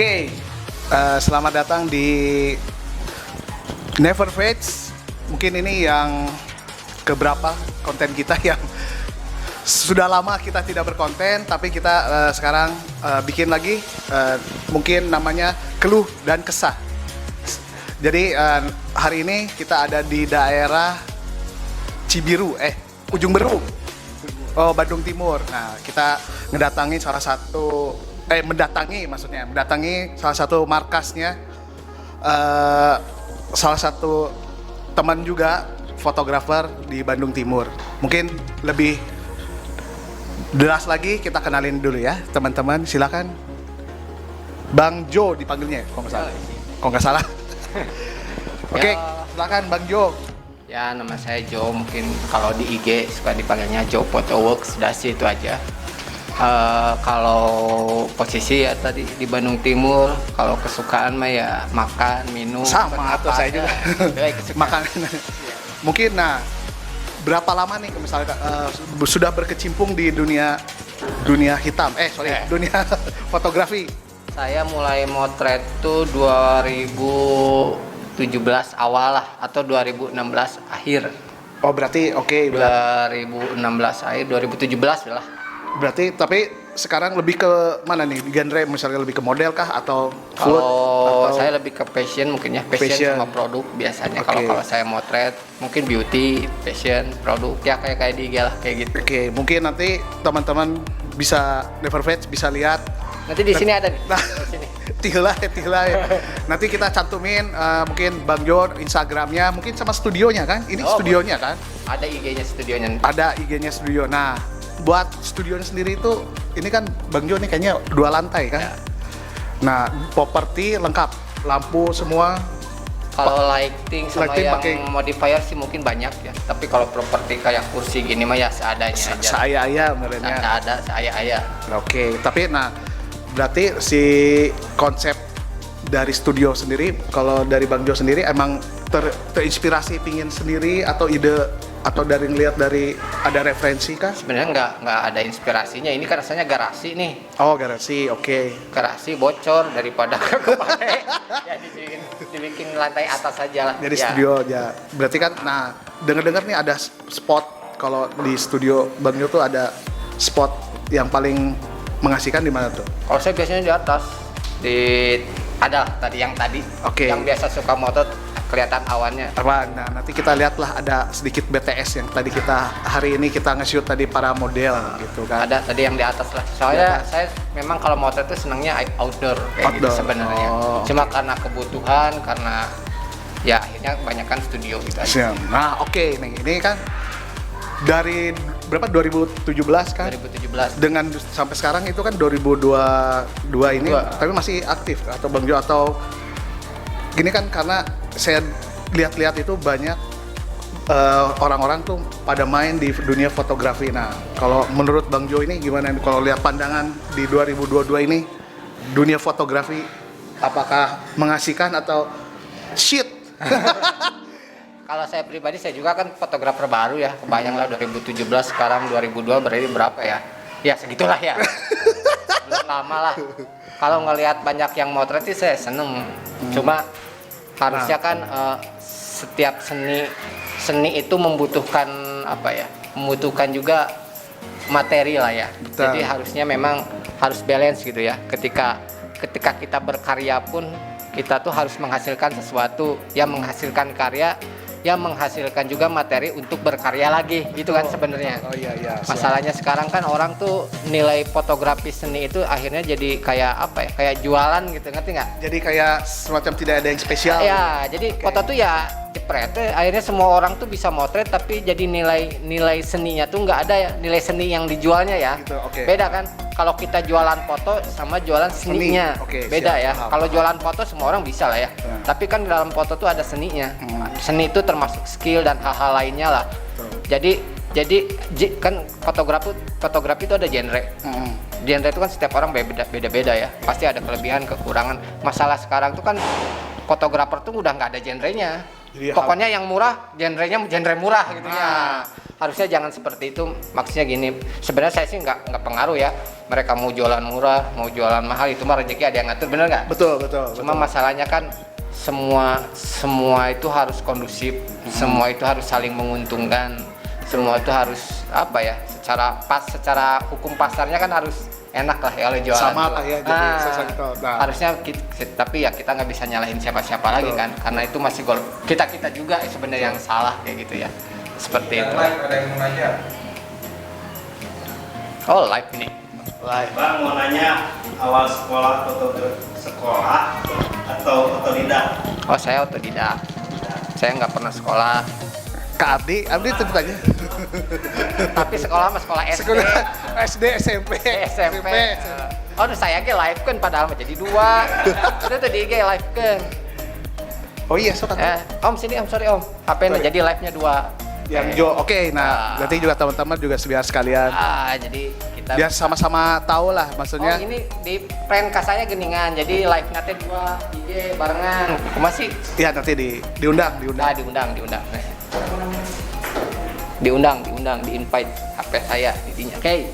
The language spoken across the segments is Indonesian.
Oke, selamat datang di Never Fades. Mungkin ini yang keberapa konten kita yang sudah lama kita tidak berkonten, tapi kita sekarang bikin lagi, mungkin namanya Keluh dan Kesah. Jadi hari ini kita ada di daerah Cibiru, Ujung Berung, Bandung Timur. Nah, kita mendatangi salah satu markasnya, salah satu teman juga fotografer di Bandung Timur. Mungkin lebih jelas lagi kita kenalin dulu ya teman-teman, silakan. Bang Jo dipanggilnya, kalau nggak salah. Oke, silakan Bang Jo. Ya, nama saya Jo, mungkin kalau di IG suka dipanggilnya Jo Photoworks, sudah sih itu aja. Kalau posisi ya tadi di Bandung Timur, kalau kesukaan mah ya makan, minum. Sama atau saya juga. Makan. Mungkin, nah, berapa lama nih misalnya sudah berkecimpung di dunia hitam? Dunia fotografi. Saya mulai motret tuh 2017 awal lah, atau 2016 akhir. Oh, berarti oke. 2016 akhir, 2017 lah. Berarti tapi sekarang lebih ke mana nih? Genre misalnya lebih ke model kah atau food? Kalau saya lebih ke fashion mungkin ya, fashion sama produk biasanya. Okay. Kalau saya motret mungkin beauty, fashion, produk ya kayak di IG lah kayak gitu. Oke, mungkin nanti teman-teman bisa Never Fades bisa lihat. Nanti di sini ada nih. Nah, di sini. Tihlah. Nanti kita cantumin mungkin Bang Jo Instagramnya, mungkin sama studionya kan? Ini studionya kan? Ada IG-nya studionya. Ada IG-nya studio. Nah, buat studionya sendiri itu, ini kan Bang Jo ini kayaknya 2 lantai kan? Ya. Nah, properti lengkap, lampu semua. Kalau lighting sama yang modifier sih mungkin banyak ya. Tapi kalau properti kayak kursi gini mah ya seadanya aja. Seaya-aya menurutnya. Ada seaya-aya. Oke, tapi nah berarti si konsep dari studio sendiri, kalau dari Bang Jo sendiri emang terinspirasi pingin sendiri atau ide atau dari ngelihat dari ada referensi kah? Sebenarnya nggak ada inspirasinya. Ini kan rasanya garasi nih. Oh, garasi, oke. Garasi bocor daripada kepake. Ya dibikin lantai atas aja lah. Jadi studio aja. Berarti kan, nah dengar nih ada spot, kalau di studio Bang Jo tuh ada spot yang paling mengasihkan di mana tuh? Kalau saya biasanya di atas, ada yang tadi. Oke. Yang biasa suka motor kelihatan awannya. Nah, nanti kita lihatlah ada sedikit BTS yang tadi hari ini kita nge-shoot tadi para model gitu kan. Ada tadi yang di atas lah. Soalnya saya memang kalau motor itu senangnya outdoor kayak gitu sebenarnya. Cuma karena kebutuhan, karena ya akhirnya kebanyakan studio gitu aja. Nah, oke nih. Ini kan dari berapa 2017 kan? 2017. Dengan sampai sekarang itu kan 2022 ini, tapi masih aktif atau Bang Jo atau gini kan, karena saya lihat-lihat itu banyak orang-orang tuh pada main di dunia fotografi. Nah, kalau menurut Bang Jo ini gimana? Kalau lihat pandangan di 2022 ini, dunia fotografi apakah mengasihkan atau shit? Kalau saya pribadi, saya juga kan fotografer baru ya. Kebayang lah 2017, sekarang 2002 berarti berapa ya? Ya segitulah ya. Belum lama lah. Kalau ngelihat banyak yang motret sih saya seneng. Cuma harusnya kan setiap seni itu membutuhkan apa ya? Membutuhkan juga materi lah ya. Betul. Jadi harusnya memang harus balance gitu ya. Ketika kita berkarya pun kita tuh harus menghasilkan sesuatu yang menghasilkan karya, yang menghasilkan juga materi untuk berkarya lagi, itu kan sebenarnya. Oh iya. Masalahnya sekarang kan orang tuh nilai fotografi seni itu akhirnya jadi kayak apa ya? Kayak jualan gitu, ngerti nggak? Jadi kayak semacam tidak ada yang spesial. Ya, jadi foto tuh ya jepret. Akhirnya semua orang tuh bisa motret, tapi jadi nilai seninya tuh nggak ada ya, nilai seni yang dijualnya ya. Gitu, okay. Beda kan? Kalau kita jualan foto sama jualan seninya, beda ya. Kalau jualan foto semua orang bisa lah ya. Tapi kan dalam foto tuh ada seninya. Seni itu termasuk skill dan hal-hal lainnya lah. Jadi kan fotografi itu ada genre. Genre itu kan setiap orang beda-beda ya. Pasti ada kelebihan, kekurangan. Masalah sekarang tuh kan fotografer tuh udah nggak ada genrenya. Jadi pokoknya yang murah, genrenya genre murah gitu ya. Harusnya jangan seperti itu. Maksudnya gini, sebenarnya saya sih nggak pengaruh ya. Mereka mau jualan murah, mau jualan mahal, itu mah rezeki ada yang ngatur, bener nggak? betul. Cuma masalahnya kan semua itu harus kondusif, semua itu harus saling menguntungkan, semua itu harus apa ya? Secara hukum pasarnya kan harus enak lah ya oleh jualan. Sama lah ya, jadi sesuatu. Nah. Harusnya tapi ya kita nggak bisa nyalahin siapa-siapa lagi kan, karena itu masih kita juga sebenarnya yang salah kayak gitu ya. Seperti itu. Live ada yang mau nanya. Oh, live ini. Bang mau nanya awal sekolah atau otodidak? Oh, saya otodidak. Saya nggak pernah sekolah. Kak Abdi tentu aja. Tapi sekolah mah sekolah SD. Sekolah SD, SMP. SMP. Oh, saya ge live kan padahal mah jadi 2. Itu tadi IG live kan. Oh iya, sok Om sini Om, sorry Om. HP-nya jadi live-nya 2. yang Jo. Oke, nah berarti juga teman-teman juga biar sekalian Jadi kita biar sama-sama tahu lah maksudnya. Oh, ini di prank kasanya geningan. Jadi live nanti 2 IG barengan. Masih? Iya, nanti diundang. Diundang, di invite HP saya intinya. Oke.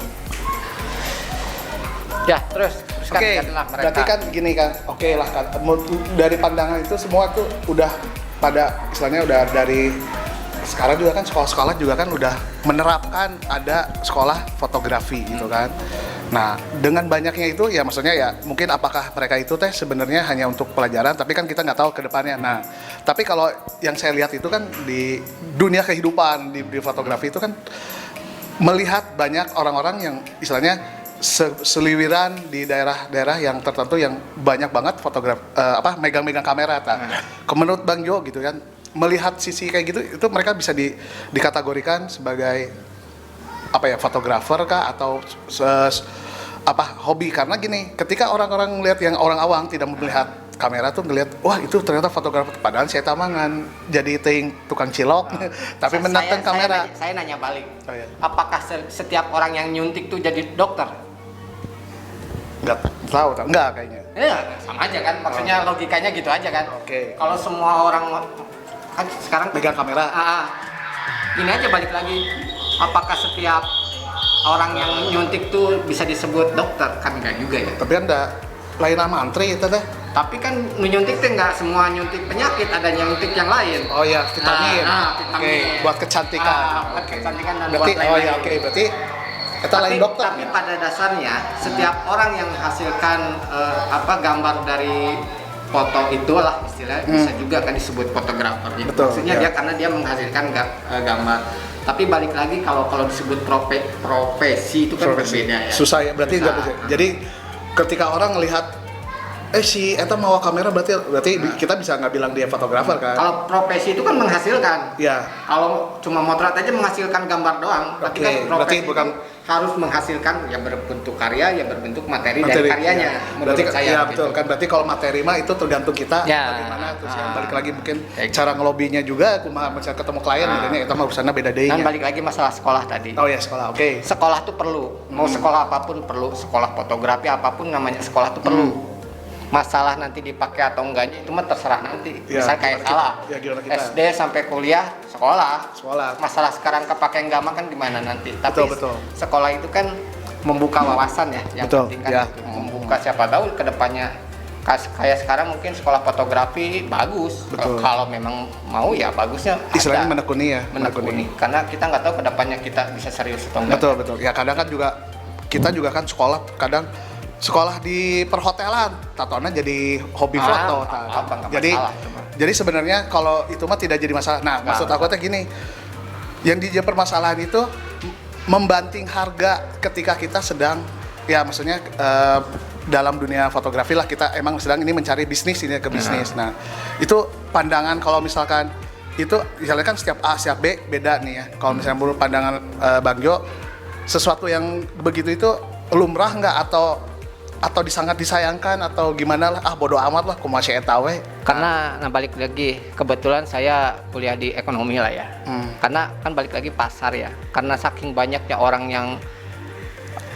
Ya, terus kan Oke, lihatlah mereka. berarti kan gini kan, oke lah kan, dari pandangan itu semua tuh udah pada istilahnya udah dari sekarang juga kan sekolah-sekolah juga kan udah menerapkan ada sekolah fotografi gitu kan. Nah, dengan banyaknya itu ya maksudnya ya mungkin apakah mereka itu teh sebenarnya hanya untuk pelajaran, tapi kan kita nggak tahu ke depannya. Nah, tapi kalau yang saya lihat itu kan di dunia kehidupan di fotografi itu kan melihat banyak orang-orang yang istilahnya seliwiran di daerah-daerah yang tertentu yang banyak banget megang-megang kamera. Menurut Bang Jo gitu kan, melihat sisi kayak gitu itu mereka bisa dikategorikan sebagai fotografer kah atau hobi, karena gini, ketika orang-orang melihat yang orang awam tidak melihat kamera tuh ngelihat wah itu ternyata fotografer, padahal saya tamangan jadi tukang cilok tapi menatang kamera. Saya nanya balik. Oh, iya. Apakah setiap orang yang nyuntik tuh jadi dokter? Nggak tahu, enggak kayaknya. Ya, sama aja kan, maksudnya logikanya gitu aja kan. Oke. Kalau semua orang kan sekarang Pegang kamera. Ini aja balik lagi, apakah setiap orang yang nyuntik tuh bisa disebut dokter? Kan enggak juga ya. Tapi kan enggak lain nama antri itu teh. Tapi kan nyuntik tuh enggak semua nyuntik penyakit, ada nyuntik yang lain. Oh ya, vitamin. Vitamin. Oke, buat kecantikan. Buat kecantikan dan Berarti buat lain-lain. berarti kita lain dokter. Tapi pada dasarnya setiap orang yang menghasilkan gambar dari foto itulah istilahnya bisa juga kan disebut fotografer. Betul, maksudnya ya. dia karena dia menghasilkan gambar. Tapi balik lagi kalau disebut profesi itu kan berbeda ya. Susah ya, berarti enggak bisa. Jadi ketika orang ngelihat si eta mawa kamera berarti kita bisa nggak bilang dia fotografer kan? Kalau profesi itu kan menghasilkan. Ya. Kalau cuma motret aja menghasilkan gambar doang. Tapi kan berarti profesi bukan harus menghasilkan ya berbentuk karya, ya berbentuk materi dari karyanya. Ya. Menurut Berarti saya ya gitu. betul kan, berarti kalau materi mah itu tergantung kita Ya. bagaimana, terus yang balik lagi mungkin Kayak cara ngelobinya juga kumaha misalnya ketemu klien bedanya itu mah urusannya beda deui Dan nya. balik lagi masalah sekolah tadi. Oh ya, sekolah. Oke. Sekolah tuh perlu. Mau sekolah apapun perlu. Sekolah fotografi apapun namanya sekolah tuh perlu. Masalah nanti dipakai atau enggaknya itu mah terserah nanti. Ya, Misal kayak salah. gimana kita? SD sampai kuliah sekolah. Sekolah. Masalah sekarang kepake enggak mah kan gimana nanti. Tapi Betul. sekolah itu kan membuka wawasan ya. Yang Betul, penting kan ya. itu. Membuka siapa tahu ke depannya kayak sekarang mungkin sekolah fotografi bagus. Betul. Kalau memang mau ya bagusnya Istilahnya ada. menekuni ya, menekuni. Karena kita nggak tahu ke depannya kita bisa serius atau enggak. Betul. Ya kadang kan juga kita juga kan sekolah di perhotelan, tatona jadi hobi foto. Nggak Jadi masalah, cuma. jadi sebenarnya kalau itu mah tidak jadi masalah. Nah, maksud aku teh gini, yang jadi permasalahan itu membanting harga ketika kita sedang ya maksudnya dalam dunia fotografi lah, kita emang sedang ini mencari bisnis ini ke bisnis. Nah, itu pandangan kalau misalkan itu misalnya kan setiap A setiap B beda nih ya. Kalau misalnya menurut pandangan Bang Jo, sesuatu yang begitu itu lumrah nggak atau sangat disayangkan atau gimana lah, bodo amat lah kumaha si eta we. Karena balik lagi kebetulan saya kuliah di ekonomi lah ya. Karena kan balik lagi pasar ya. Karena saking banyaknya orang yang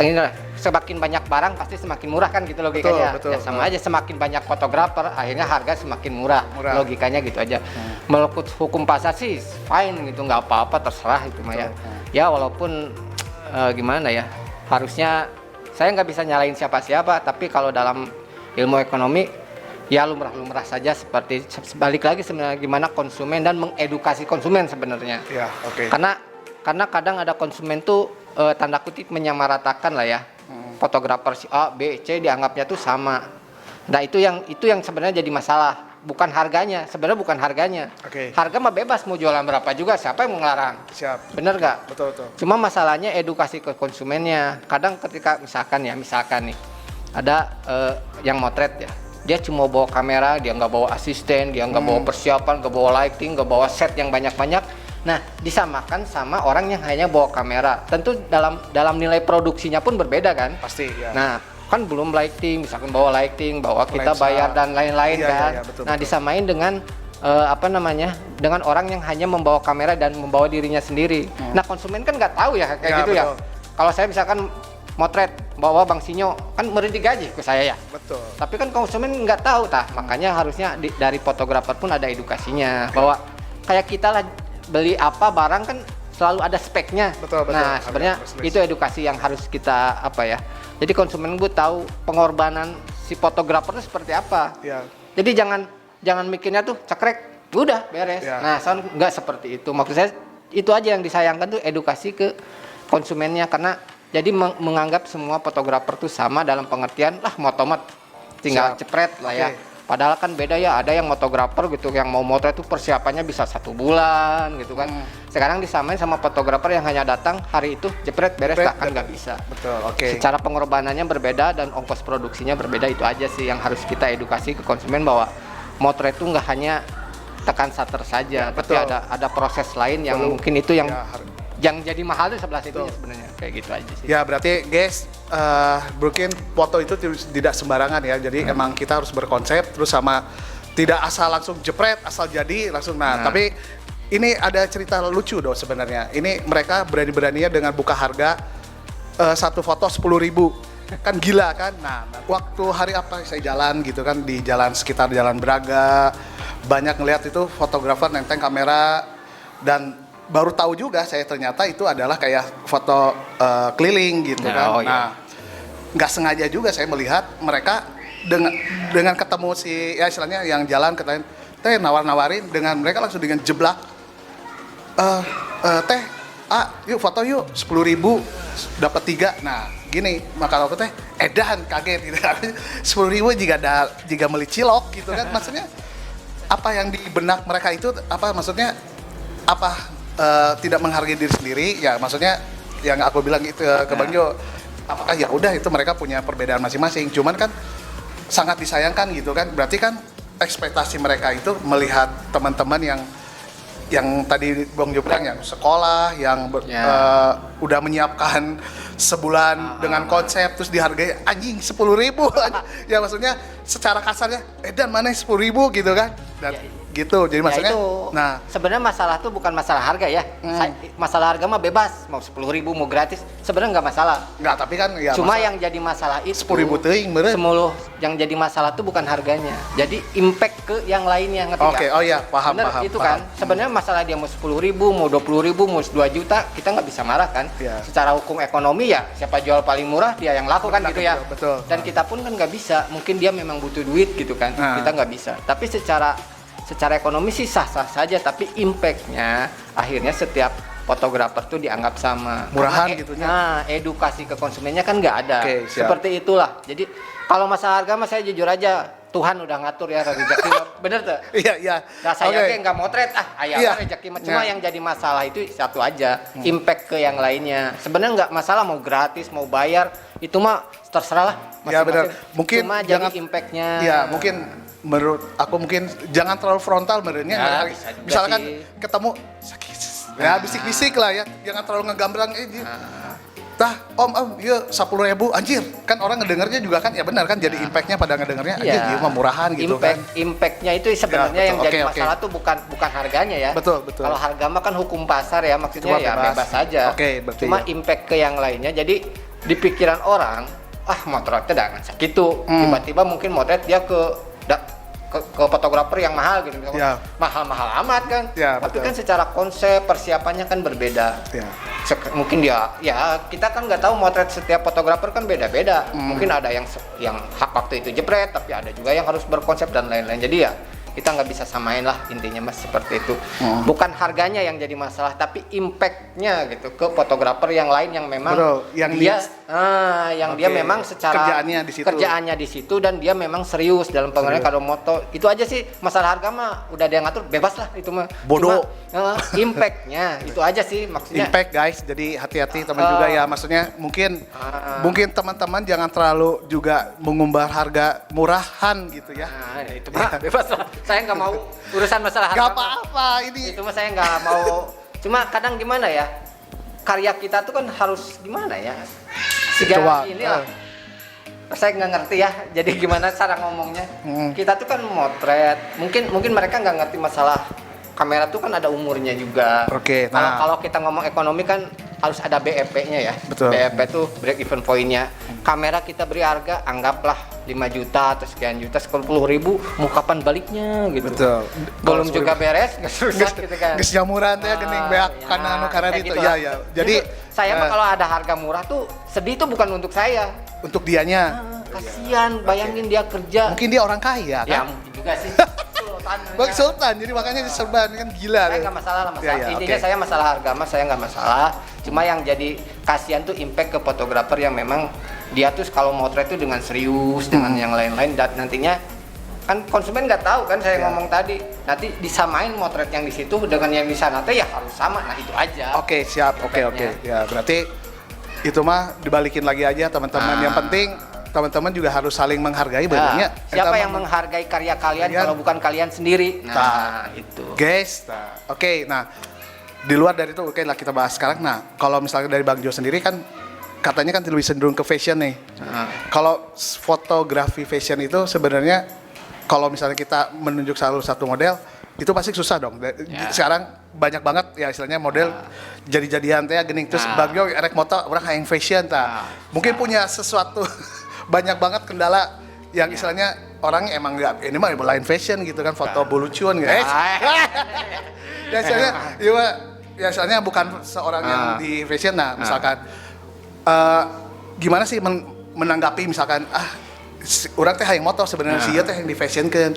ini lah, semakin banyak barang pasti semakin murah kan gitu logikanya. Betul, Ya sama aja semakin banyak fotografer akhirnya harga semakin murah. Logikanya gitu aja. Meliput hukum pasar sih fine gitu, nggak apa-apa, terserah itu mah ya. Ya walaupun gimana ya, harusnya saya nggak bisa nyalain siapa-siapa, tapi kalau dalam ilmu ekonomi ya lumrah-lumrah saja, seperti balik lagi sebenarnya gimana konsumen dan mengedukasi konsumen sebenarnya. Ya, oke. Karena kadang ada konsumen tuh tanda kutip menyamaratakan lah ya. Fotografer si A, B, C dianggapnya tuh sama. Nah, itu yang sebenarnya jadi masalah, bukan harganya. Sebenarnya bukan harganya. Oke. Harga mah bebas mau jualan berapa juga, siapa yang melarang? Siap. Bener gak? Betul. Cuma masalahnya edukasi ke konsumennya. Kadang ketika misalkan nih ada yang motret ya, dia cuma bawa kamera, dia nggak bawa asisten, dia nggak bawa persiapan, nggak bawa lighting, nggak bawa set yang banyak-banyak. Nah, disamakan sama orang yang hanya bawa kamera. Tentu dalam nilai produksinya pun berbeda kan? Pasti ya. Nah, kan belum lighting, misalkan bawa lighting, bawa kita Lensa. bayar dan lain-lain Iya, kan. iya, betul, Nah, betul. disamain dengan dengan orang yang hanya membawa kamera dan membawa dirinya sendiri. Nah, konsumen kan nggak tahu ya kayak Ya, gitu ya. betul. Kalau saya misalkan motret bawa Bang Sinyo, kan meri digaji ke saya ya. Betul. Tapi kan konsumen nggak tahu makanya harusnya dari fotografer pun ada edukasinya bahwa kayak kita lah beli apa barang kan selalu ada speknya. Betul. Nah, Ada sebenarnya press list. itu edukasi yang harus kita Jadi konsumen gue tahu pengorbanan si fotografer itu seperti apa. Ya. Jadi jangan mikirnya tuh cekrek, udah beres. Ya. Nah, soalnya nggak seperti itu. Maksud saya itu aja yang disayangkan tuh edukasi ke konsumennya, karena jadi menganggap semua fotografer tuh sama dalam pengertian lah motomot tinggal Siap. cepret lah ya. Oke. Padahal kan beda ya, ada yang fotografer gitu yang mau motret tuh persiapannya bisa 1 bulan gitu kan. Sekarang disamain sama fotografer yang hanya datang hari itu jepret beres Jepret, kan nggak bisa. Betul. Oke. Secara pengorbanannya berbeda dan ongkos produksinya berbeda, itu aja sih yang harus kita edukasi ke konsumen bahwa motret itu nggak hanya tekan shutter saja, Ya, tapi betul. ada proses lain yang Perlu. mungkin itu yang Ya, jadi mahal itu sebelah situ sebenarnya, kayak gitu aja sih. Ya berarti guys, mungkin foto itu tidak sembarangan ya. Jadi emang kita harus berkonsep, terus sama tidak asal langsung jepret, asal jadi langsung. Nah, tapi ini ada cerita lucu dong sebenarnya. Ini mereka berani-beraninya dengan buka harga satu foto 10.000. Kan gila kan. Nah, waktu hari apa saya jalan gitu kan di jalan sekitar Jalan Braga, banyak ngelihat itu fotografer nenteng kamera, dan baru tahu juga saya ternyata itu adalah kayak foto keliling gitu Nah, kan. oh iya. Nah, nggak sengaja juga saya melihat mereka dengan ketemu si ya istilahnya yang jalan katanya teh nawar-nawarin, dengan mereka langsung dengan jeblak teh yuk foto yuk 10.000 dapat 3. Nah gini, maka aku teh edan kaget gitu. 10.000 jika beli cilok gitu kan. Maksudnya apa yang di benak mereka itu apa, maksudnya apa tidak menghargai diri sendiri ya, maksudnya yang aku bilang itu ke Bang Jo, apakah ya udah itu mereka punya perbedaan masing-masing, cuman kan sangat disayangkan gitu kan. Berarti kan ekspektasi mereka itu melihat teman-teman yang tadi Bang Jo bilang, yang sekolah, yang udah menyiapkan sebulan dengan konsep, terus dihargai anjing 10.000. Ya maksudnya secara kasarnya edan mana 10.000 gitu kan. Dan gitu, jadi maksudnya itu, nah sebenarnya masalah tuh bukan masalah harga ya. Masalah harga mah bebas, mau 10.000 mau gratis sebenarnya nggak masalah. nggak, tapi kan ya Cuma masa yang jadi masalah itu 10.000 teuing meureun. semuluh yang jadi masalah tuh bukan harganya, jadi impact ke yang lainnya, ngerti Oke, nggak? oh iya, paham, Bener, paham, itu paham. kan sebenarnya masalah dia mau 10.000 mau 20.000 mau 2 juta kita nggak bisa marah kan. Iya. Secara hukum ekonomi ya siapa jual paling murah dia yang laku kan, gitu ya. Betul. Dan kita pun kan nggak bisa, mungkin dia memang butuh duit gitu kan. Nah. Kita nggak bisa, tapi secara ekonomi sih sah-sah saja, tapi impactnya akhirnya setiap fotografer tuh dianggap sama. Murahan Karena gitunya. Nah, edukasi ke konsumennya kan nggak ada. Oke, siap. Seperti itulah. Jadi kalau masalah harga mah saya jujur aja, Tuhan udah ngatur ya rezeki mah. Bener tuh. Iya, iya. Nah, saya Oke. kayak nggak motret, ayah Iya. rezeki mah. Cuma Ya. yang jadi masalah itu satu aja, impact ke yang lainnya. Sebenarnya nggak masalah mau gratis, mau bayar, itu mah terserah lah. Ya benar. masing-masing. Mungkin cuma jangan jadi impactnya. Ya, mungkin menurut aku mungkin jangan terlalu frontal menurutnya. Ya, bisa juga Misalkan sih. ketemu sakit. Ya, bisik-bisik lah ya. Jangan terlalu ngegambrang tah om iya 10.000 anjir, kan orang ngedengarnya juga kan ya benar kan, jadi impactnya pada ngedengarnya anjir Iya. dia mah murahan gitu kan. Impactnya itu sebenarnya Ya, yang betul. jadi Oke, masalah tuh bukan harganya ya. Betul, betul. Kalau harga mah kan hukum pasar ya, maksudnya Cuma ya bebas. bebas saja. Oke, berarti Cuma ya. impact ke yang lainnya. Jadi di pikiran orang, motretnya dengan segitu. Tiba-tiba mungkin motret dia ke fotografer yang mahal gitu. Ya. Mahal-mahal amat kan. Ya, Tapi betul. kan secara konsep persiapannya kan berbeda. Ya. Mungkin dia ya kita kan nggak tahu motret setiap fotografer kan beda-beda. Mungkin ada yang hak waktu itu jepret, tapi ada juga yang harus berkonsep dan lain-lain. Jadi ya kita nggak bisa samain lah intinya mas seperti itu. Bukan harganya yang jadi masalah, tapi impactnya gitu ke fotografer yang lain yang memang Betul, yang dia dia Oke, memang secara kerjaannya di situ dan dia memang serius dalam pengertian kalau moto itu aja sih. Masalah harga mah udah ada yang ngatur, bebas lah itu mah. Bodoh. Cuma, impactnya itu aja sih maksudnya. Impact guys, jadi hati-hati teman juga ya, maksudnya mungkin teman-teman jangan terlalu juga mengumbar harga murahan gitu ya. Nah, itu mah bebas lah. Saya nggak mau urusan masalah harga. Gak apa-apa ini. Itu mah saya nggak mau. Cuma kadang gimana ya, karya kita tuh kan harus gimana ya? Coba, Ini lah. Saya nggak ngerti ya. Jadi gimana cara ngomongnya? Kita tuh kan motret. Mungkin mereka nggak ngerti masalah kamera tuh kan ada umurnya juga. Oke, nah. Kalau kita ngomong ekonomi kan harus ada BEP-nya ya. Betul. BEP tuh break even point-nya. Kamera kita beri harga anggaplah 5 juta atau sekian juta, 10.000, mau kapan baliknya gitu. Betul. Belum juga beres, nggak susah gitu kan. Geus jamuran teh geuning beak Ya, kana anu karena kayak itu. gitu Iya, lah. iya. Jadi saya mah kalau ada harga murah tuh sedih tuh bukan untuk saya. untuk dianya Kasihan, bayangin dia kerja. mungkin dia orang kaya Ya kan. mungkin juga sih. Sultan. Bang Sultan, jadi makanya diserban kan gila. Saya nggak masalah lah masalah. Ya, ya, Intinya oke. saya masalah harga mah saya nggak masalah. Cuma yang jadi kasihan tuh impact ke fotografer yang memang dia tuh kalau motret tuh dengan serius dengan yang lain-lain dan nantinya kan konsumen nggak tahu kan saya Ya. ngomong tadi nanti disamain motret yang di situ dengan yang di sana tuh ya harus sama. Nah itu aja. Oke, siap. Oke. Ya, berarti itu mah dibalikin lagi aja teman-teman. Yang penting teman-teman juga harus saling menghargai bajunya. Siapa yang menghargai karya kalian kalau bukan kalian sendiri? Nah, itu. Guys, oke, nah di luar dari itu oke lah kita bahas sekarang. Nah, kalau misalnya dari Bang Jo sendiri kan katanya kan lebih cenderung ke fashion nih. Kalau fotografi fashion itu sebenarnya kalau misalnya kita menunjuk salah satu model itu pasti susah dong. Sekarang banyak banget ya istilahnya model jadi-jadian teh gening terus Bang Jo rek moto orang hayang fashion mungkin punya sesuatu banyak banget kendala yang istilahnya orangnya emang nggak ini mah lain fashion gitu kan foto bulucuan gitu. Biasanya ya soalnya bukan seorang yang di fashion. Nah misalkan gimana sih menanggapi misalkan orang teh hayang motor sebenarnya sih teh yang di fashion kan.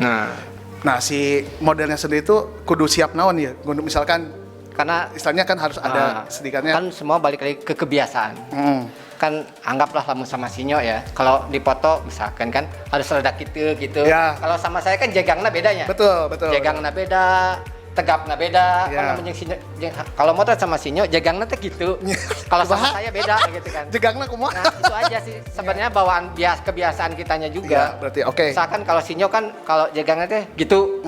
Nah si modelnya sendiri itu kudu siap naon ya untuk misalkan Karena istilahnya kan harus ada sedikitnya kan semua balik lagi ke kebiasaan. Kan anggaplah lamun sama Sinyo ya. Kalau dipoto misalkan kan harus rada gitu. Ya. Kalau sama saya kan jagangna bedanya. betul Jagangna beda, tegapna beda. Ya. Kan namanya Sinyo. Kalau motor sama Sinyo jagangna teh gitu. Kalau sama saya beda gitu kan. jegangna kumaha. Nah, itu aja sih sebenarnya bawaan kebiasaan kitanya Ya, juga. berarti oke. Misalkan kalau Sinyo kan kalau jagangnya teh gitu,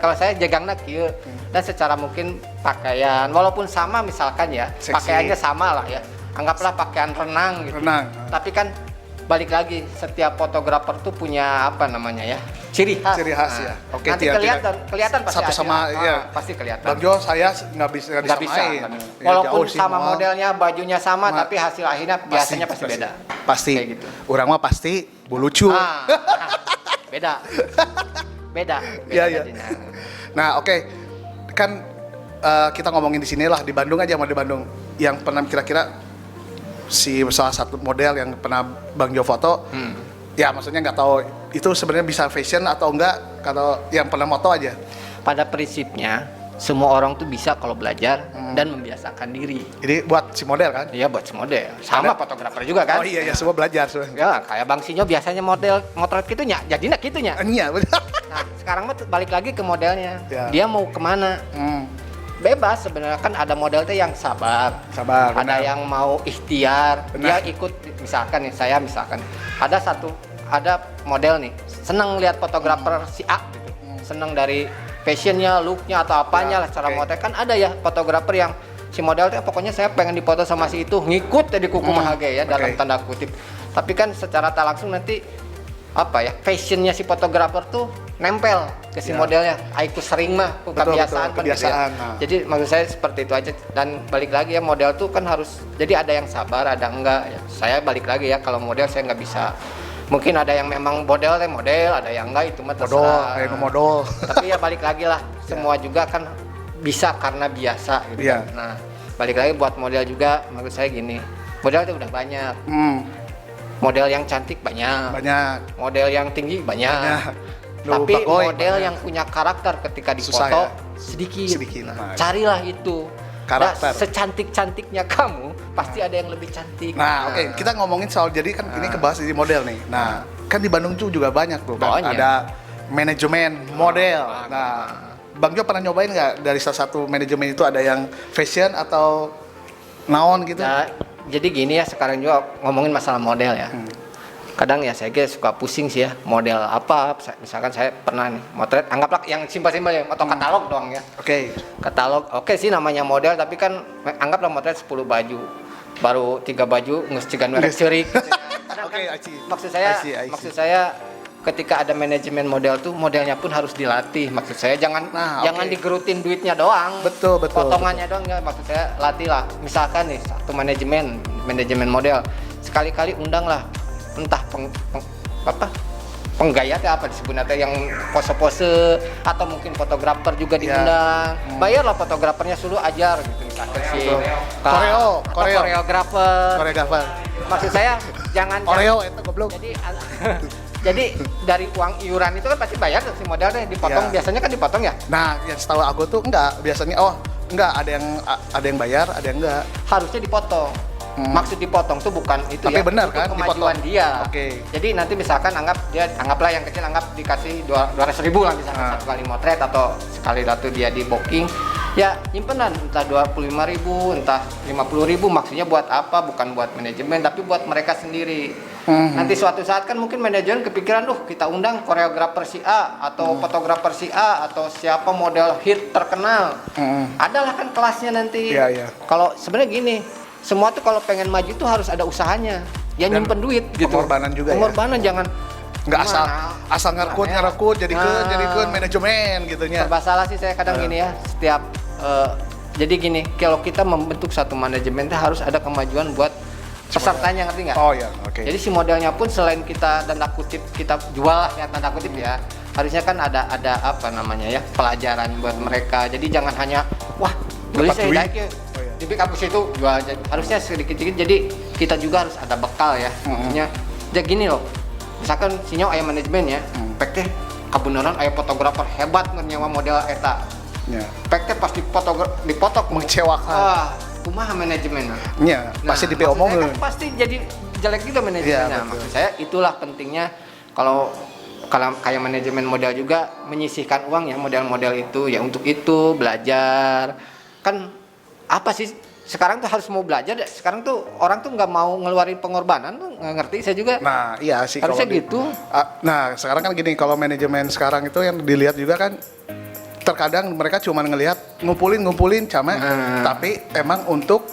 kalau saya jagangnya kieu. Dan secara mungkin pakaian walaupun sama misalkan ya, Seksi. pakaiannya sama lah ya. Anggaplah pakaian renang gitu. Renang. Tapi kan balik lagi setiap fotografer tuh punya apa namanya ya? Ciri khas. Ciri khas ya. Oke, Nanti kelihatan pasti satu ada. sama ya. Pasti kelihatan. Bang Jo saya nggak bisa Nggak bisa. disamain. Ya, Walaupun jauh sih, sama mohon. modelnya, bajunya sama, tapi hasil akhirnya biasanya pasti beda. Pasti. Kayak gitu. Orang mah pasti bulucu. Beda. Beda. Iya, iya. jadinya. Nah, oke. Kan kita ngomongin di sini lah di Bandung aja, mau di Bandung yang pernah kira-kira si salah satu model yang pernah Bang Jo foto. Ya, maksudnya nggak tahu itu sebenarnya bisa fashion atau enggak kalau yang pernah moto aja. Pada prinsipnya semua orang tuh bisa kalau belajar dan membiasakan diri. Jadi buat si model kan? Iya buat si model. Sama fotografer juga kan? Oh iya, semua belajar. Semua. Ya kayak Bang Sinyo biasanya model motret gitu nya, jadinya gitu nya. Iya, betul. Nah sekarang mah balik lagi ke modelnya. Ya. Dia mau kemana? Bebas sebenarnya kan ada model teh yang sabar. Sabar, Ada benar. yang mau ikhtiar. Benar. Dia ikut misalkan nih saya misalkan ada model nih seneng lihat fotografer si A gitu. Seneng dari fashionnya, looknya atau apanya lah cara oke. motret kan ada ya fotografer yang si model teh pokoknya saya pengen dipoto sama si itu ngikut jadi kuku mahage ya dalam oke. tanda kutip. Tapi kan secara tak langsung nanti apa ya fashionnya si fotografer tuh nempel ke si Ya. modelnya. Aku sering mah kebiasaan kan gitu ya. kebiasaan. Nah. Jadi maksud saya seperti itu aja, dan balik lagi ya, model tuh kan harus, jadi ada yang sabar ada enggak ya. Saya balik lagi ya, kalau model saya nggak bisa, mungkin ada yang memang model, ada yang enggak, itu mah Modal, terserah. kayak modal. Tapi ya balik lagi lah, semua juga kan bisa karena biasa gitu Iya. kan. Nah balik lagi buat model juga, maksud saya gini, model itu udah banyak, model yang cantik banyak, model yang tinggi banyak. Tapi model yang punya karakter ketika Susah dipoto ya? sedikit. Nah, Carilah itu. karakter. Nah, secantik-cantiknya kamu pasti ada yang lebih cantik. Nah, oke, kita ngomongin soal, jadi kan ini kebahas di model nih. Nah, kan di Bandung tuh juga banyak tuh kan. Banyak. Ada manajemen model. Nah, Bang Jo pernah nyobain nggak dari salah satu manajemen itu ada yang fashion atau naon gitu? Nah, jadi gini ya, sekarang juga ngomongin masalah model ya. Kadang ya saya suka pusing sih ya, model apa, misalkan saya pernah nih motret, anggaplah yang simpel-simpel ya, atau katalog doang ya. Oke. Katalog, oke sih namanya model, tapi kan anggaplah motret 10 baju, baru 3 baju ngecigan merek cerik gitu ya. Kadang Oke, kan, I see. I see. maksud saya ketika ada manajemen model tuh, modelnya pun harus dilatih. Maksud saya jangan digerutin duitnya doang. Betul. Potongannya doang enggak, maksud saya latih lah. Misalkan nih satu manajemen model, sekali-kali undang lah, entah penggaya teh apa disebutnya teh, yang pose-pose, atau mungkin fotografer juga diundang. Bayarlah fotografernya suruh ajar gitu, misalkan si koreografer. Maksud saya jangan itu goblok. jadi dari uang iuran itu kan pasti bayar tuh si modelnya, dipotong. Biasanya kan dipotong ya. Nah, yang setahu aku tuh enggak, biasanya ada yang bayar, ada yang enggak. Harusnya dipotong. Maksud dipotong tuh bukan itu. Tapi ya, benar itu kan, kemajuan dipotong. dia. Oke. Jadi nanti misalkan anggaplah yang kecil, dikasih 200.000 lah misalkan satu kali motret, atau sekali satu dia di booking, ya nyimpenan entah 25.000, entah 50.000, maksudnya buat apa? Bukan buat manajemen, tapi buat mereka sendiri. Nanti suatu saat kan mungkin manajemen kepikiran, kita undang koreografer si A, atau fotografer si A, atau siapa model hit terkenal. Adalah kan kelasnya nanti. Iya. Kalau sebenarnya gini, semua tuh kalau pengen maju tuh harus ada usahanya. Ya nyimpen duit gitu. Pengorbanan juga Pengorbanan ya. jangan Nggak asal ngerekut jadikan manajemen gitunya. Serba salah sih saya kadang gini ya, setiap jadi gini, kalau kita membentuk satu manajemen tuh harus ada kemajuan buat pesertanya, ngerti nggak? Oh ya, oke. Jadi si modelnya pun selain kita tanda kutip kita jual lah ya, tanda kutip ya, harusnya kan ada apa namanya ya, pelajaran buat mereka. Jadi jangan hanya beli Dapat saya duit. daiknya di kampus itu jual aja. Harusnya sedikit-sedikit, jadi kita juga harus ada bekal ya. Maksudnya jadi gini loh, misalkan sinyo aya manajemen ya, pek teh kabeneran aya fotografer hebat nyawa model eta. Ya. Pek teh pas dipotok Mengecewakan. kumaha manajemen. Ya, pasti maksud saya diomongin. kan pasti jadi jelek juga manajemennya. Iya, Maksud saya itulah pentingnya kalau kayak manajemen model juga menyisihkan uang ya, model-model itu ya untuk itu belajar. Kan apa sih sekarang tuh harus mau belajar. Sekarang tuh orang tuh nggak mau ngeluarin pengorbanan tuh, nggak ngerti saya juga. Nah, iya sih harusnya kalau gitu. Nah, sekarang kan gini, kalau manajemen sekarang itu yang dilihat juga kan, terkadang mereka cuma ngelihat ngumpulin tapi emang untuk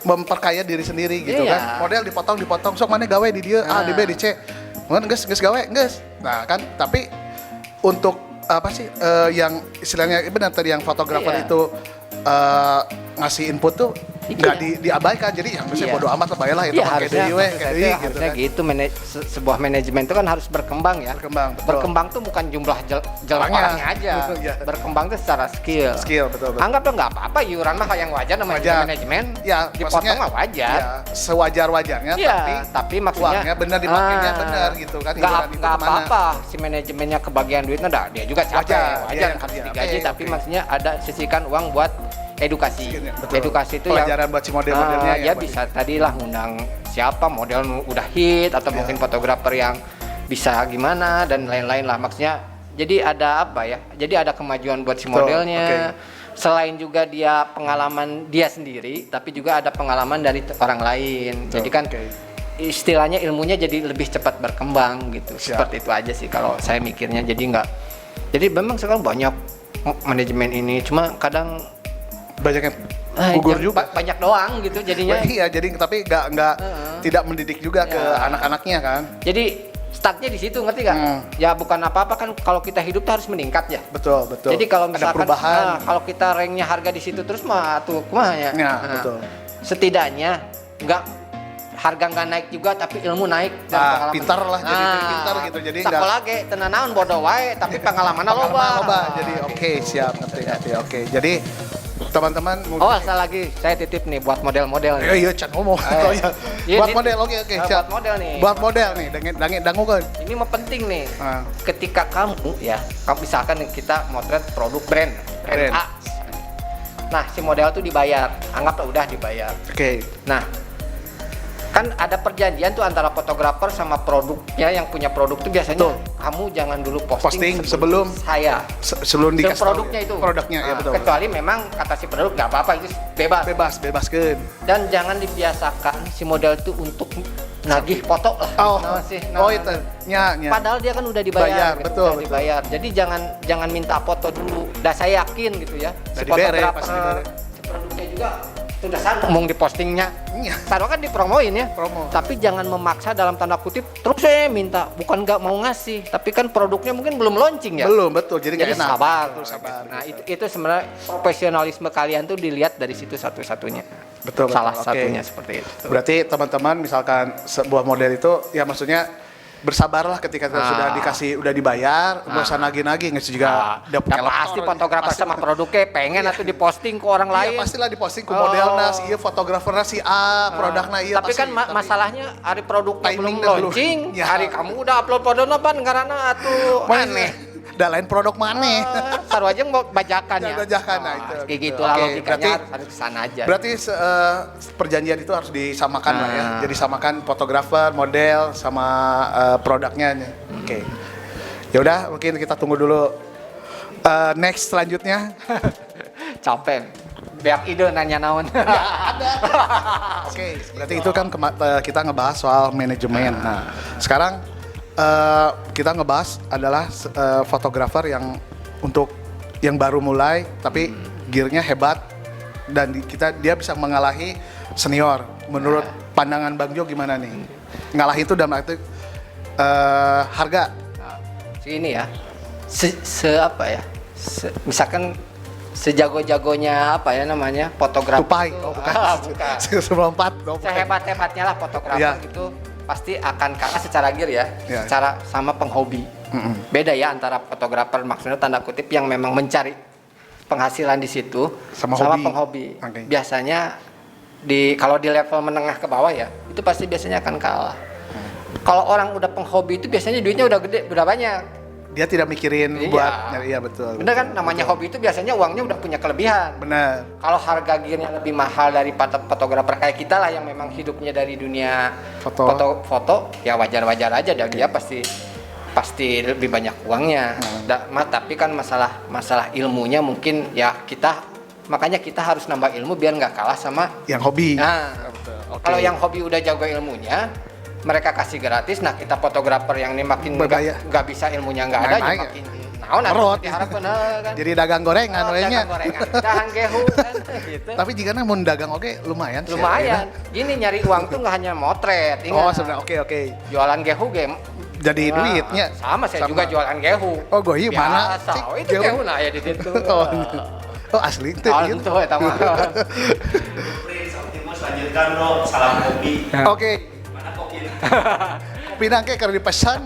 memperkaya diri sendiri gitu Iya. kan. Model dipotong sok mana gawe di dia A di B di C. Mun geus gawe geus. Nah, kan tapi untuk apa sih yang istilahnya benar tadi yang fotografer Iya. itu ngasih input tuh nggak diabaikan, jadi yang biasanya bodo amat lah bayar lah itu Iya, pakai deui we kayak deui gitu harusnya kan. gitu. Sebuah manajemen itu kan harus berkembang ya. Betul. Berkembang tuh bukan jumlah orangnya aja. Iya. Berkembang tuh secara skill. Betul. Anggaplah nggak apa-apa, iuran mah yang wajar namanya Wajar. manajemen. Ya, dipotong maksudnya, mah wajar. Ya, sewajar-wajarnya, Iya, tapi maksudnya uangnya benar dipakainya benar gitu kan. Iuran itu Nggak kemana. apa-apa si manajemennya kebagian duitnya, dia juga capek. Wajar, Wajar iya, harus iya. digaji, Oke, tapi oke. maksudnya ada sisihkan uang buat edukasi. Betul. Edukasi itu yang pelajaran buat si model-modelnya ya bisa tadilah ngundang siapa model udah hit, atau mungkin fotografer yang bisa gimana dan lain-lain lah, maksudnya jadi ada apa ya, jadi ada kemajuan buat si modelnya. Selain juga dia pengalaman dia sendiri, tapi juga ada pengalaman dari orang lain. Jadi kan istilahnya ilmunya jadi lebih cepat berkembang gitu. Seperti itu aja sih kalau saya mikirnya. Jadi memang sekarang banyak manajemen ini, cuma kadang banyak yang gugur juga. Banyak doang gitu jadinya. Iya, jadi tapi nggak tidak mendidik juga ke anak-anaknya kan. Jadi Startnya di situ, ngerti gak? Ya bukan apa-apa kan, kalau kita hidup tuh harus meningkat ya. Betul. Jadi kalau ada misalkan perubahan. kalau kita ranknya harga di situ terus mah tuh kumaha ya. Ya, betul. Setidaknya harga nggak naik juga tapi ilmu naik dan pengalaman. Pintar lah, jadi pintar gitu. Jadi sekolah ge tenan naon bodoh wae tapi pengalamanna loba. Jadi oke, siap ngerti. Oke. Jadi teman-teman Oh, asal lagi saya titip nih buat model-model nih. Iya, can ngomong. Oh iya. Iya, Buat ini- model, oke, siap. Buat model nih. Buat model nih, dangu kan. Ini mah penting nih. Ah. Ketika kamu misalkan kita motret produk brand Brand. A. Nah, si model tuh dibayar. Anggaplah udah dibayar. Oke. Nah, kan ada perjanjian tuh antara fotografer sama produknya, yang punya produk tuh biasanya Betul. kamu jangan dulu Posting sebelum saya. Sebelum dikasih tahu produknya ya. itu. Produknya ya Nah, betul. Kecuali memang kata si produk nggak apa-apa, itu Bebaskeun. Dan jangan dibiasakan si model itu untuk nagih foto lah. Oh. Nah, Itu. Nya. Padahal dia kan udah dibayar, Bayar, gitu, betul, udah dibayar. Jadi jangan minta foto dulu. Dan saya yakin gitu ya. Udah dibere, pasti dibere. si produknya juga sudah ngomong di postingnya. Iya. Sarwa kan dipromoin ya. Promo. Tapi jangan memaksa dalam tanda kutip. Terus saya minta, bukan nggak mau ngasih, tapi kan produknya mungkin belum launching ya. Belum, betul. Jadi nggak enak. sabar. Betul, sabar. Nah itu sebenarnya profesionalisme kalian tuh dilihat dari situ satu-satunya. Betul, Salah oke. satunya seperti itu. Berarti teman-teman misalkan sebuah model itu ya maksudnya bersabarlah ketika sudah dikasih, udah dibayar, nggak usah nagih-nagih, nggak juga Ya pasti fotografer sama produknya pengen atau diposting ke orang lain. Iya pastilah diposting ke modelnya, si iya fotografernya si A, produknya iya Tapi pasti. kan masalahnya hari produknya belum Timingnya belum. launching, Ya. hari kamu udah upload fotonya pan karena atuh aneh. Udah lain produk mana? Saru aja mau bajakan ya. Bajakan, nah itu. Kayak gitu lah Oke, logikanya, harus kesana aja. Berarti perjanjian itu harus disamakan lah ya. Nah. Jadi samakan fotografer, model sama produknya. Oke. Ya udah, mungkin kita tunggu dulu next selanjutnya. Capek. Biar ide nanya naon. Oke, berarti itu kan kita ngebahas soal manajemen. Nah, sekarang kita ngebahas adalah fotografer yang untuk yang baru mulai tapi gearnya hebat dan dia bisa mengalahi senior. Menurut pandangan Bang Jo gimana nih? Ngalahi itu dalam arti harga. Segini ya. Apa ya? Misalkan sejago-jagonya apa ya namanya? Fotografer. Tupai, itu- oh, bukan. bukan. 94, Sehebat-hebatnya lah fotografer Iya. gitu pasti akan kalah secara gear ya, Iya. secara sama penghobi. Beda ya antara fotografer maksudnya tanda kutip yang memang mencari penghasilan di situ Sama sama hobi. penghobi. Oke. Biasanya kalau di level menengah ke bawah ya, itu pasti biasanya akan kalah. Kalau orang udah penghobi itu biasanya duitnya udah gede, udah banyak. Dia tidak mikirin Iya. buat iya betul. Bener kan, namanya hobi itu biasanya uangnya udah punya kelebihan. Benar. Kalau harga gearnya lebih mahal dari fotografer kayak kita lah yang memang hidupnya dari dunia foto ya wajar-wajar aja dan dia pasti lebih banyak uangnya. Tapi kan masalah ilmunya mungkin ya makanya kita harus nambah ilmu biar nggak kalah sama Yang hobi. Nah, Oke. kalau yang hobi udah jago ilmunya, mereka kasih gratis. Nah, kita fotografer yang ini makin Berbayar. nggak bisa ilmunya nggak ada, Main-main ya makin naon Merot. diharapkan kan. Jadi dagang gorengan we nya. Dagang gorengan, dagang gehu kan gitu. Tapi jika mau dagang oke lumayan sih. Lumayan. Gini nyari uang tuh nggak hanya motret, Oh, ingat. sebenarnya oke. Jualan gehu game. Jadi duitnya. Sama saya juga jualan gehu. Oh, gohi mana? Biasa. Cik, Oh, itu gehu. gehu nah ya di situ. Oh, asli itu. Oh, itu eta mah. Prince Optimus lanjutkan bro, salam kopi. Oke. Mana kopinya? Kopi nangke kalau dipesan.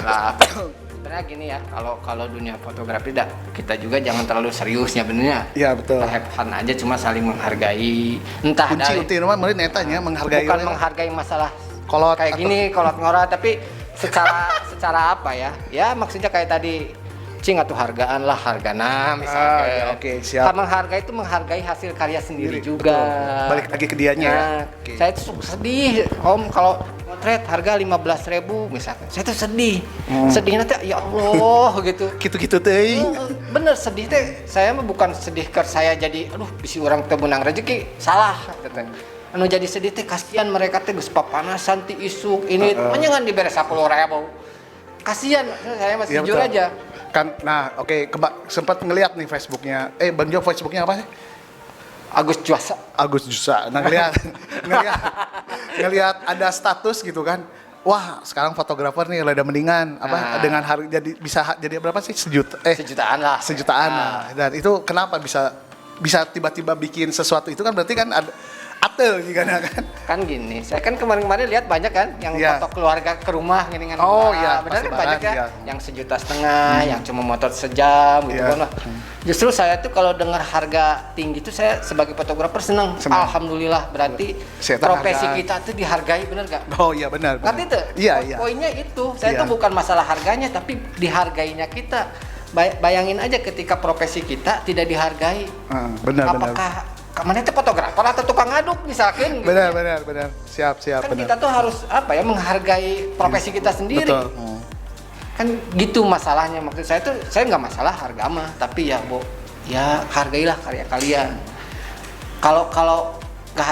Lah, sebenarnya gini ya, kalau dunia fotografi kita juga jangan terlalu seriusnya benernya. Iya, betul. Have fun aja, cuma saling menghargai. Entah Kunci dari utama meureun eta nya menghargai. bukan we. menghargai masalah Kolot kayak atau- gini kolot ngora, tapi secara apa ya? Ya maksudnya kayak tadi cing atau hargaan lah, hargana misalnya. ya, oke, siap. Menghargai itu menghargai hasil karya sendiri Sendiri, juga. betul. Balik lagi ke dianya ya. Nah, Oke. saya tuh sedih om kalau potret harga 15.000 misalkan. Saya tuh sedih. Sedihnya teh ya Allah gitu. Gitu-gitu teh. Bener sedih teh. Saya mah bukan sedih ke saya jadi aduh bisi orang teu menang rezeki, salah gitu. Anu jadi sedih teh kasihan mereka teh geus papanasan ti isuk ini menyangan dibere 10.000. Kasihan, saya masih Iya, jujur betul. aja. Kan, nah oke, sempat ngeliat nih Facebooknya. Bang Jo Facebooknya apa sih? Agus Juasa. Agus Jusa. Nah, ngelihat ada status gitu kan. Wah, sekarang fotografer nih rada mendingan dengan harga jadi bisa jadi berapa sih? Sejutaan lah. Sejutaan. Nah. Dan itu kenapa bisa tiba-tiba bikin sesuatu itu kan berarti kan ada atel gitu kan. Kan gini, saya kan kemarin-kemarin lihat banyak kan yang foto keluarga ke rumah gini kan. Oh iya, benar kan banyak ya. Iya. Yang 1,5 juta, yang cuma motor sejam gitu kan lah. Justru saya tuh kalau dengar harga tinggi tuh saya sebagai fotografer senang. Alhamdulillah, berarti profesi kita tuh dihargai, benar gak? Oh iya benar. Ngerti tuh? Iya. Poinnya itu, saya tuh bukan masalah harganya tapi dihargainya kita. Bayangin aja ketika profesi kita tidak dihargai. Benar. Apakah mana itu fotografer atau tukang ngaduk misalkan? Benar. Siap. Kan benar. kita tuh harus menghargai profesi kita sendiri. Betul. Kan gitu masalahnya, maksud saya tuh saya nggak masalah harga mah, tapi ya ya hargailah karya kalian. Kalau nggak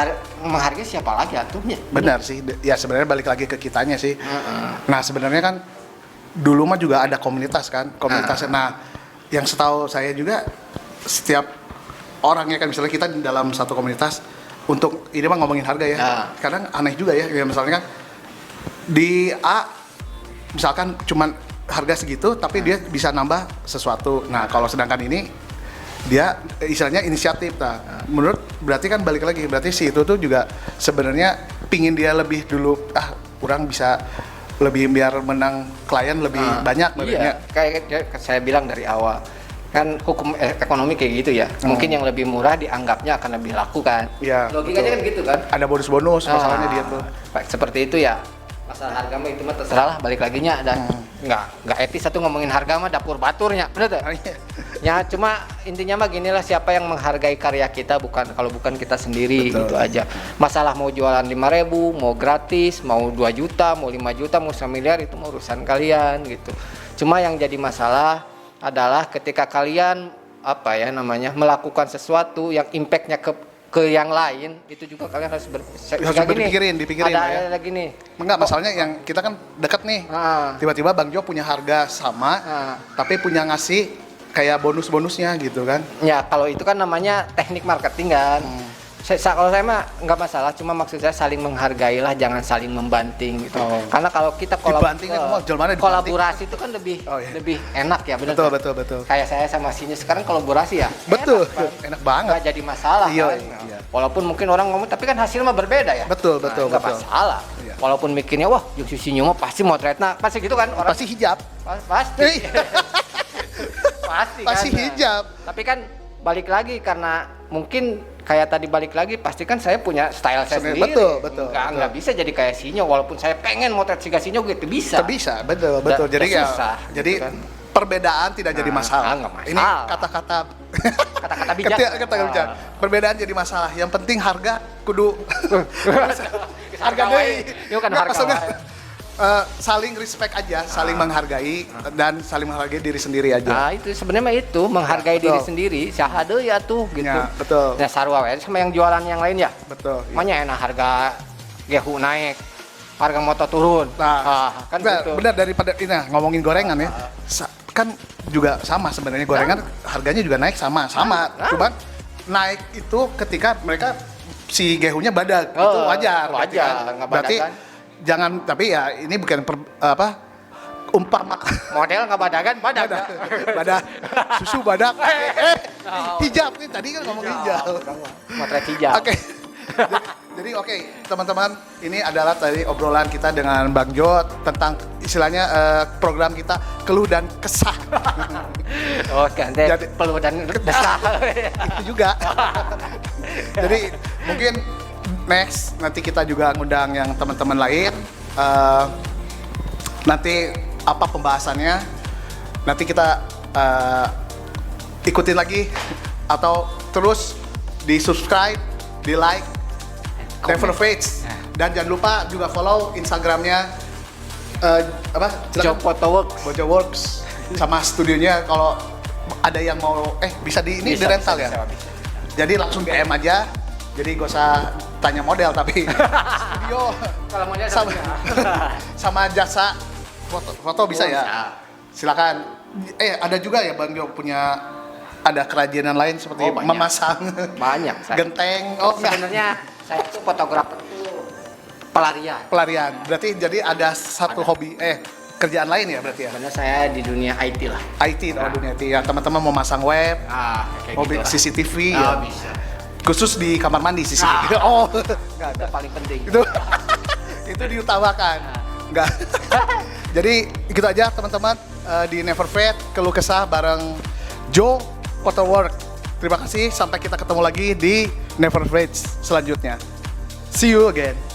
menghargai siapa lagi atuhnya? Benar sih, ya sebenarnya balik lagi ke kitanya sih. Nah sebenarnya kan dulu mah juga ada komunitas kan, Nah yang setahu saya juga setiap orangnya kan misalnya kita dalam satu komunitas untuk ini mah ngomongin harga ya. Kadang aneh juga ya misalnya kan di A misalkan cuman harga segitu tapi dia bisa nambah sesuatu. Nah, kalau sedangkan ini dia istilahnya inisiatif. Nah, menurut berarti kan balik lagi berarti si itu tuh juga sebenarnya pingin dia lebih dulu kurang bisa lebih biar menang klien lebih banyak iya, kayak saya bilang dari awal. Kan hukum ekonomi kayak gitu ya. Mungkin yang lebih murah dianggapnya akan lebih laku kan. Iya, logikanya kan gitu kan. Ada bonus-bonus masalahnya dia tuh. Seperti itu ya. Masalah harga mah itu mah terserah lah, balik laginya ada nggak etis satu ngomongin harga mah dapur baturnya, bener tuh? Ya cuma intinya mah gini lah, siapa yang menghargai karya kita kalau bukan kita sendiri. Betul. Gitu aja. Masalah mau jualan 5.000, mau gratis, mau 2 juta, mau 5 juta, mau 1 miliar itu mah urusan kalian gitu. Cuma yang jadi masalah adalah ketika kalian melakukan sesuatu yang impactnya ke yang lain, itu juga kalian harus dipikirin ada lagi nih. Enggak, masalahnya yang kita kan dekat nih. Tiba-tiba Bang Jo punya harga sama, tapi punya ngasih kayak bonus-bonusnya gitu kan. Ya, kalau itu kan namanya teknik marketing kan. Kalau saya mah nggak masalah, cuma maksud saya saling menghargai lah, jangan saling membanting gitu. Karena kalau kita kolaborasi itu kan lebih enak ya, benar. Betul. Kayak saya sama Sinyo sekarang kolaborasi ya. Betul. Enak banget. Nggak jadi masalah kan. Iya. Walaupun mungkin orang ngomong, tapi kan hasil mah berbeda ya. Betul. Nggak masalah. Iya. Walaupun mikirnya wah, si Sinyo mah pasti motretna, pasti gitu kan orang. Pasti hijab. Pasti. Pasti kan. hijab. Tapi kan balik lagi karena mungkin kayak tadi balik lagi pasti kan saya punya style saya sendiri. Betul. Nggak bisa jadi kayak Sinyo, walaupun saya pengen motret si Sinyo gitu bisa. Bisa, betul. Jadi susah, jadi gitu kan. Perbedaan tidak jadi masalah. Nggak masalah. Ini kata-kata bijak. Kata bijak. Perbedaan jadi masalah. Yang penting harga kudu harga deui. Yo kan harga. Saling respect aja, saling menghargai dan saling menghargai diri sendiri aja. Nah, itu sebenarnya itu menghargai diri sendiri. Syahade ya tuh gitu. Ya, betul. Nah, sarua we sama yang jualan yang lain ya. Betul. Makanya enak harga gehu naik, harga motor turun. Nah, kan gitu. Benar daripada ini ngomongin gorengan ya. Kan juga sama sebenarnya gorengan harganya juga naik sama. Cuman naik itu ketika mereka si gehunya badak, itu wajar. Nggak berarti badakan. Jangan, tapi ya ini bukan umpama model nggak badakan, badak susu badak hijab nih tadi kan ngomong hijab. Motret hijab. Oke. Jadi teman-teman, ini adalah tadi obrolan kita dengan Bang Jo tentang istilahnya program kita keluh dan kesah. Jadi keluh dan kesah itu juga. Jadi mungkin next nanti kita juga ngundang yang teman-teman lain. Nanti apa pembahasannya? Nanti kita ikutin lagi atau terus di subscribe, di like, never fades, dan jangan lupa juga follow Instagramnya Jo Photoworks sama studionya. Kalau ada yang mau bisa di rental ya. Jadi langsung DM aja. Jadi gak usah tanya model tapi studio kalau model sama jasa foto bisa ya. Silakan. Ada juga ya Bang Jo punya ada kerajinan lain seperti Oh, banyak. memasang Banyak saya. genteng. Oh, enggak. Sebenarnya saya tuh fotografer tuh pelarian. Pelarian. Berarti jadi ada satu hobi kerjaan lain ya berarti ya. Sebenarnya saya di dunia IT lah. IT dunia IT ya. Teman-teman mau masang web, Kayak mobil gitu lah. CCTV ya. Bisa. Khusus di kamar mandi CCTV. Oh, enggak ada. Itu paling penting. Itu itu diutamakan. Enggak. Jadi gitu aja teman-teman di Never Fade keluh kesah bareng Joe Photowork. Terima kasih, sampai kita ketemu lagi di Never Fade selanjutnya. See you again.